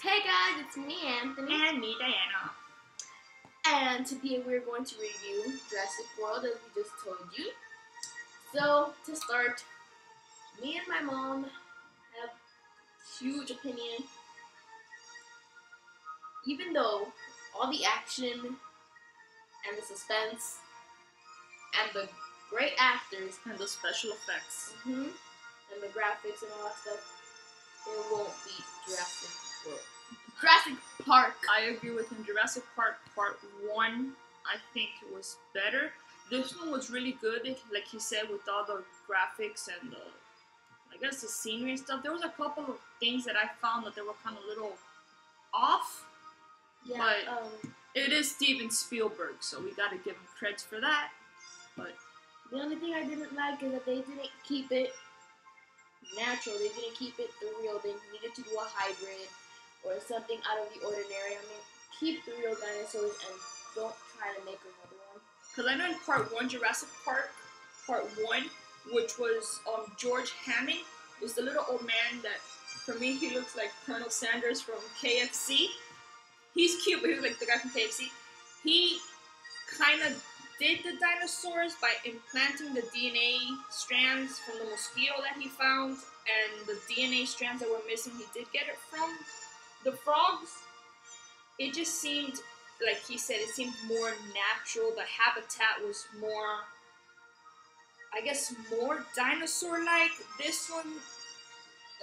Hey guys, it's me, Anthony. And me, Diana. And today we're going to review Jurassic World, as we just told you. So, to start, me and my mom have huge opinion. Even though all the action and the suspense and the great actors And the special effects. and the graphics and all that stuff, it won't beat Jurassic World. Jurassic Park. I agree with him. Jurassic Park Part 1, I think it was better. This one was really good, like he said, with all the graphics and the scenery and stuff. There was a couple of things that I found that they were kind of a little off. Yeah, But it is Steven Spielberg, so we gotta give him credits for that. But the only thing I didn't like is that they didn't keep it natural. They didn't keep it the real. They needed to do a hybrid or something out of the ordinary. I mean, keep the real dinosaurs and don't try to make another one. because I know in Part 1, Jurassic Park Part 1, which was George Hammond, was the little old man that, for me, he looks like Colonel Sanders from KFC. He's cute, but he was like the guy from KFC. He kind of did the dinosaurs by implanting the DNA strands from the mosquito that he found, and the DNA strands that were missing, he did get it from the frogs. It just seemed, like he said, it seemed more natural. The habitat was more, I guess, more dinosaur-like. This one,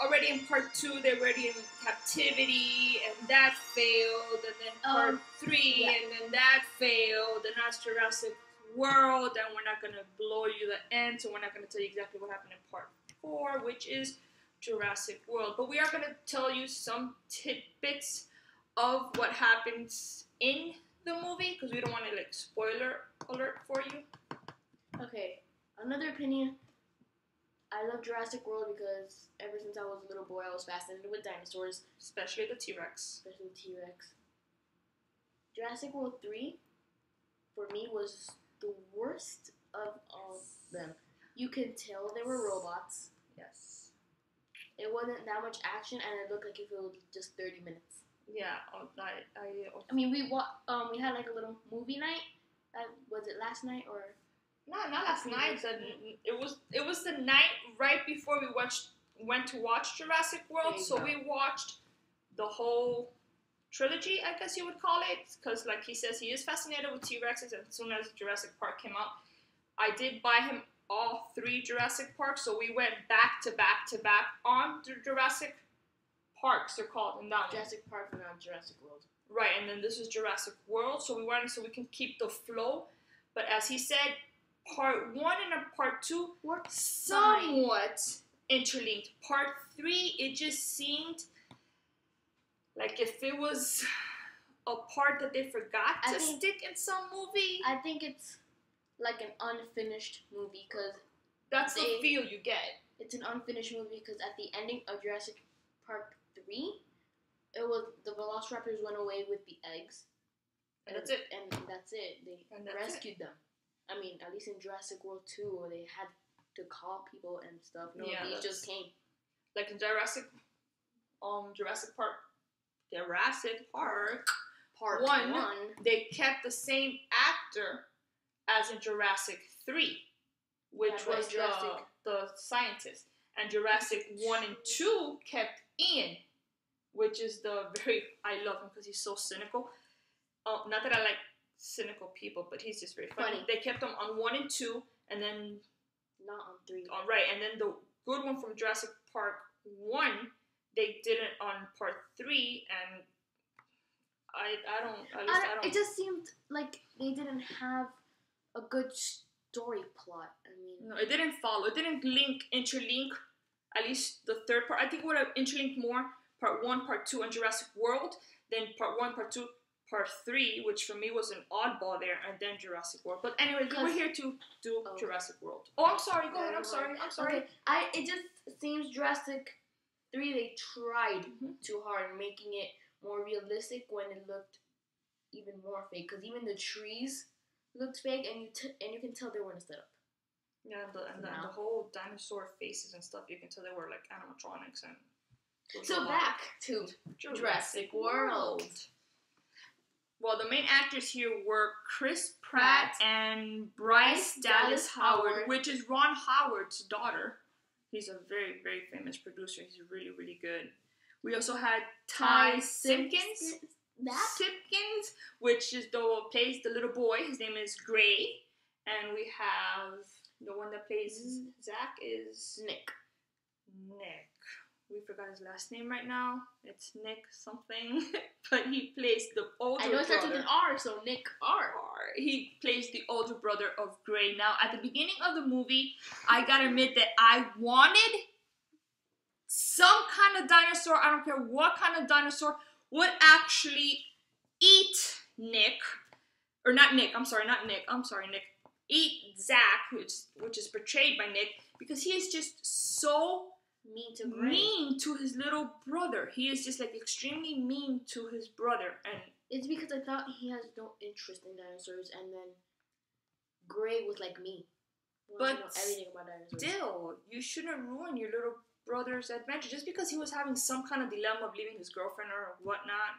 already in Part 2, they're already in captivity, and that failed, and then Part 3, and then that failed, and now it's Jurassic World, and we're not going to blow you the end, so we're not going to tell you exactly what happened in Part 4, which is Jurassic World. But we are going to tell you some tidbits of what happens in the movie, because we don't want to, like, spoiler alert for you. Okay, another opinion. I love Jurassic World because ever since I was a little boy, I was fascinated with dinosaurs. Especially the T-Rex. Especially T-Rex. Jurassic World 3, for me, was the worst of all of them. You can tell they were robots. Yes. It wasn't that much action, and it looked like if it was just 30 minutes. Yeah, I mean, we had like a little movie night. Was it last night or? No, not last night. It was the night right before we went to watch Jurassic World. So we watched the whole trilogy, I guess you would call it, because like he says, he is fascinated with T-Rexes. And as soon as Jurassic Park came out, I did buy him all 3 Jurassic Parks. So we went back to back to back on the Jurassic Parks. They're called in that Jurassic Park and not Jurassic World. Right, and then this is Jurassic World. So we wanted so we can keep the flow. But as he said, Part 1 and Part 2 were somewhat interlinked. Part 3, it just seemed like if it was a part that they forgot to stick in some movie. I think it's like an unfinished movie because that's the feel you get. It's an unfinished movie because at the ending of Jurassic Park 3, it was the Velociraptors went away with the eggs. And that's it. And that's it. They rescued them. I mean, at least in Jurassic World 2, where they had to call people and stuff. No, these just came. Like in Jurassic Park Part 1, they kept the same actor as in Jurassic 3, which was the scientist. And Jurassic 1 and 2 kept Ian, which is I love him because he's so cynical. Not that I like cynical people, but he's just very funny. They kept him on 1 and 2, and then not on 3. Right, and then the good one from Jurassic Park 1, they did it on Part 3, and I don't. It just seemed like they didn't have a good story plot. I mean, no, it didn't follow. It didn't interlink. At least the third part. I think it would have interlinked more Part 1, Part 2, and Jurassic World than Part 1, Part 2. Part 3, which for me was an oddball there, and then Jurassic World. But anyway, we're here to do Jurassic World. Oh, I'm sorry. Go ahead. I'm sorry. Okay. It just seems Jurassic 3, they tried too hard, making it more realistic when it looked even more fake. Because even the trees looked fake, and you can tell they weren't set up. Yeah, and the whole dinosaur faces and stuff, you can tell they were like animatronics and So back to Jurassic World. Well, the main actors here were Chris Pratt and Bryce Dallas Howard, which is Ron Howard's daughter. He's a very, very famous producer. He's really, really good. We also had Ty Simpkins, which is plays the little boy. His name is Gray. And we have the one that plays Zach is Nick. We forgot his last name right now. It's Nick something. But he plays the older brother. I know it starts with an R, so Nick R. He plays the older brother of Gray. Now, at the beginning of the movie, I gotta admit that I wanted some kind of dinosaur, I don't care what kind of dinosaur, would actually eat Nick. Or not Nick, Nick. Eat Zach, which is portrayed by Nick, because he is just so mean to his little brother. He is just like extremely mean to his brother, and it's because I thought he has no interest in dinosaurs, and then Gray was like me. But know everything about dinosaurs. Still, you shouldn't ruin your little brother's adventure just because he was having some kind of dilemma of leaving his girlfriend or whatnot,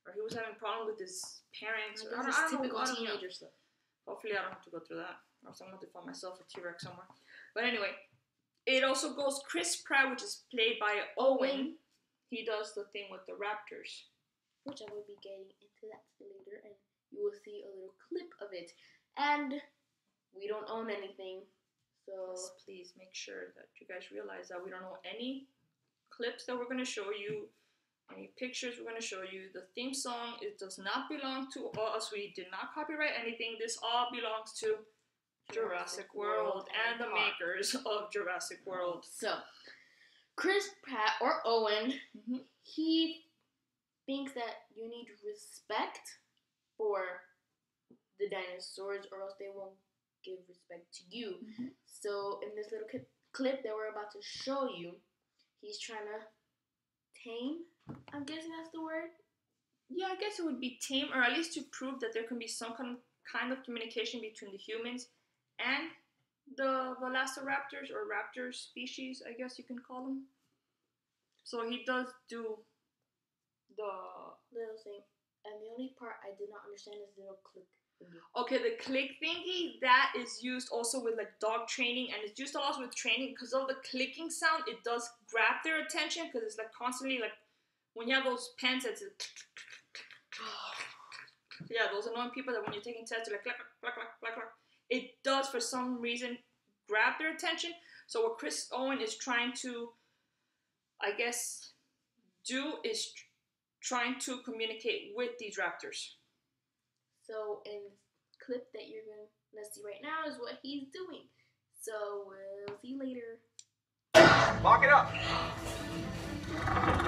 or he was having a problem with his parents. I don't know, teenager stuff. Hopefully I don't have to go through that, or else I'm going to find myself a T-Rex somewhere. But anyway, it also goes Chris Pratt, which is played by Owen. He does the thing with the raptors, which I will be getting into that later, and you will see a little clip of it. And we don't own anything, so yes, please make sure that you guys realize that we don't own any clips that we're going to show you. Any pictures we're going to show you. The theme song, it does not belong to us. We did not copyright anything. This all belongs to Jurassic World and the makers of Jurassic World. So, Chris Pratt, or Owen, he thinks that you need respect for the dinosaurs, or else they won't give respect to you. So, in this little clip that we're about to show you, he's trying to tame, I'm guessing that's the word? Yeah, I guess it would be tame, or at least to prove that there can be some kind of communication between the humans and the velociraptors, or raptor species, I guess you can call them. So he does do the little thing. And the only part I did not understand is the little click thingy. Okay, the click thingy, that is used also with like dog training, and it's used a lot with training because of the clicking sound. It does grab their attention because it's like constantly like when you have those pens that's yeah, those annoying people that when you're taking tests, they're like clack, clack, clack, clack, clack. It does for some reason grab their attention. So what Chris Owen is trying to, I guess, do is trying to communicate with these raptors. So in the clip that you're going to see right now is what he's doing. So we'll see you later. Lock it up.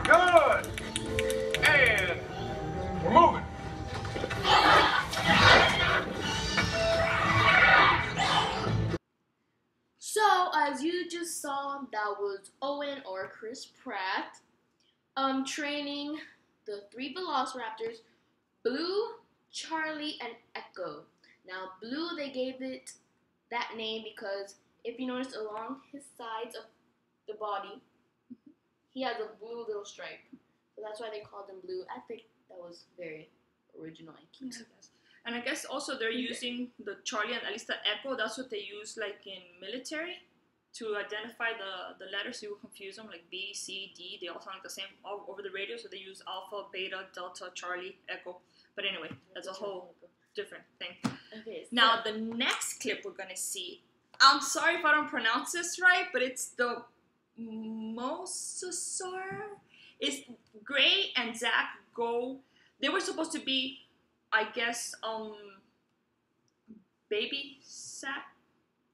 Good. And we're moving. So as you just saw, that was Owen, or Chris Pratt, training the 3 velociraptors, Blue, Charlie, and Echo. Now, Blue, they gave it that name because if you notice along his sides of the body, he has a blue little stripe. So that's why they called him Blue. I think that was very original and cute. Yes. And I guess also they're using the Charlie and at least the Echo. That's what they use like in military to identify the letters. So you will confuse them, like B, C, D. They all sound like the same all over the radio. So they use Alpha, Beta, Delta, Charlie, Echo. But anyway, that's a whole different thing. Okay. So now the next clip we're gonna see. I'm sorry if I don't pronounce this right, but it's the Mosasaur. It's Gray and Zach go. They were supposed to be, I guess, baby.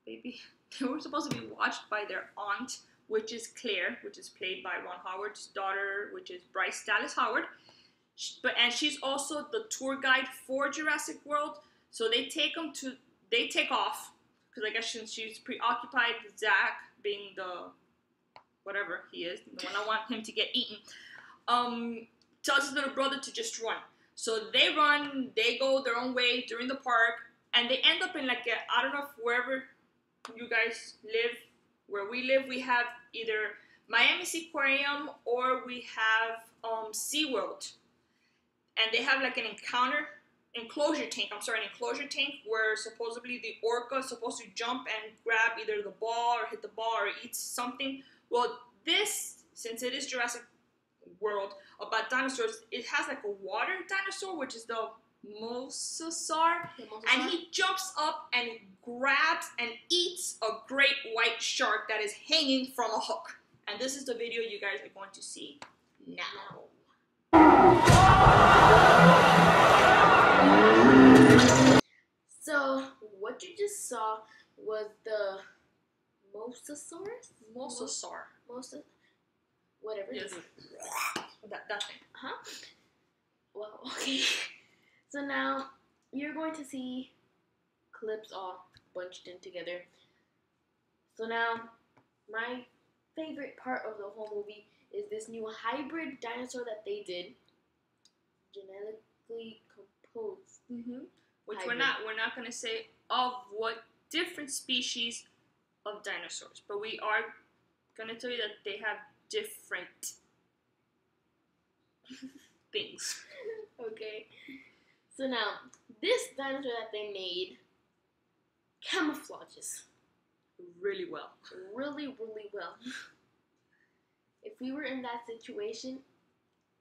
They were supposed to be watched by their aunt, which is Claire, which is played by Ron Howard's daughter, which is Bryce Dallas Howard. And she's also the tour guide for Jurassic World. So they take off, because I guess she's preoccupied with Zach being the, whatever he is, the one I want him to get eaten, tells his little brother to just run. So they run, they go their own way during the park, and they end up in like I don't know if wherever you guys live, where we live, we have either Miami Seaquarium, or we have SeaWorld. And they have like an enclosure tank where supposedly the orca is supposed to jump and grab either the ball or hit the ball or eat something. Well, this, since it is Jurassic World about dinosaurs, it has like a water dinosaur, which is the mosasaur, and he jumps up and grabs and eats a great white shark that is hanging from a hook. And this is the video you guys are going to see now. So what you just saw was the mosasaurus? Mosasaur. Whatever. Yes. That thing. Huh? Well, okay. So now you're going to see clips all bunched in together. So now my favorite part of the whole movie is this new hybrid dinosaur that they did, genetically composed. Mm-hmm. Which hybrid. we're not gonna say of what different species of dinosaurs, but we are gonna tell you that they have different things. Okay. So now this dinosaur that they made camouflages Really well. really, really well. If we were in that situation,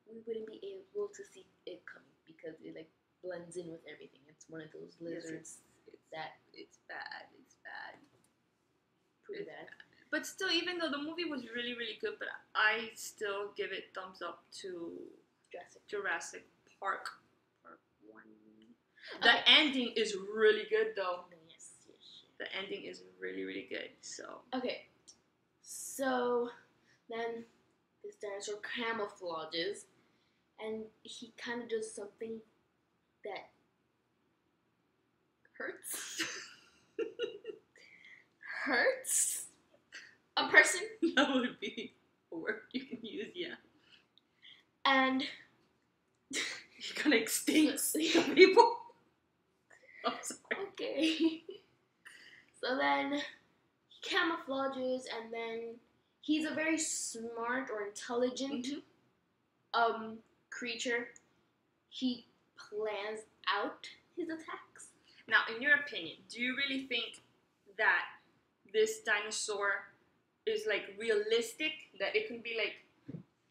we wouldn't be able to see it coming because it like blends in with everything. It's one of those lizards It's that bad. pretty it's bad. But still, even though the movie was really, really good, but I still give it thumbs up to Jurassic Park Part 1. The ending is really good, though. Yes. The ending is really, really good. So Okay. So then this dinosaur camouflages, and he kind of does something that hurts. Hurts a person. that would be a word you can use, yeah. And He kind of extinct people. I'm sorry. okay. So then he camouflages, and then he's a very smart or intelligent creature. He plans out his attacks. Now, in your opinion, do you really think that this dinosaur is like realistic? That it can be like,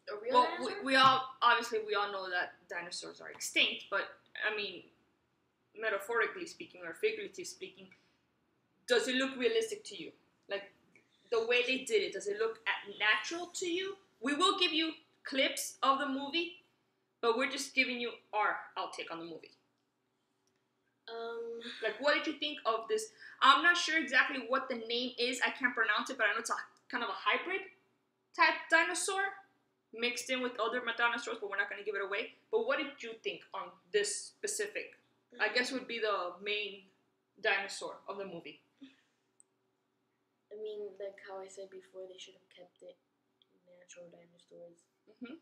A real well, dinosaur? we all know that dinosaurs are extinct, but I mean, metaphorically speaking or figuratively speaking, does it look realistic to you? Like the way they did it, does it look natural to you? We will give you clips of the movie, but we're just giving you our outtake on the movie. Like, what did you think of this? I'm not sure exactly what the name is. I can't pronounce it, but I know it's a kind of a hybrid type dinosaur mixed in with other dinosaurs, but we're not going to give it away. But what did you think on this specific? I guess would be the main dinosaur of the movie. I mean, like how I said before, they should have kept it natural dinosaurs. Mm-hmm.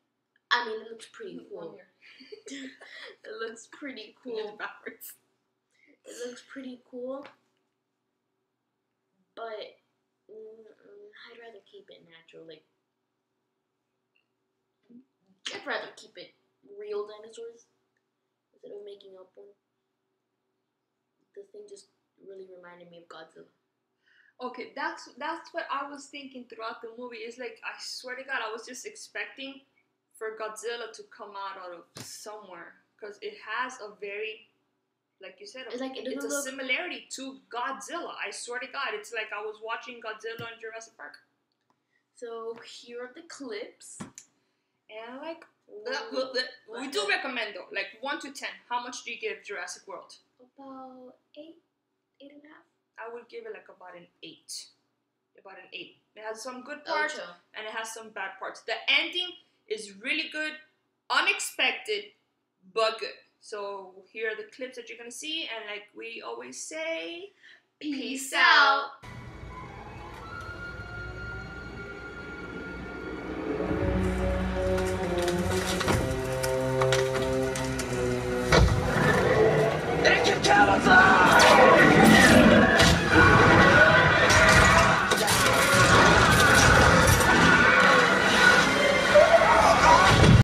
I mean, it looks pretty cool. It looks pretty cool. Backwards. It looks pretty cool, but I'd rather keep it natural. Like, I'd rather keep it real dinosaurs instead of making up one. This thing just really reminded me of Godzilla. Okay, that's what I was thinking throughout the movie. It's like, I swear to God, I was just expecting for Godzilla to come out of somewhere, because it has a very, like you said, it's a similarity to Godzilla. I swear to God, it's like I was watching Godzilla in Jurassic Park. So here are the clips. And like, we do recommend though, like 1 to 10. How much do you give Jurassic World? About 8.5. I would give it like about an 8. About an 8. It has some good parts and it has some bad parts. The ending is really good, unexpected, but good. So here are the clips that you're gonna see, and like we always say, peace out.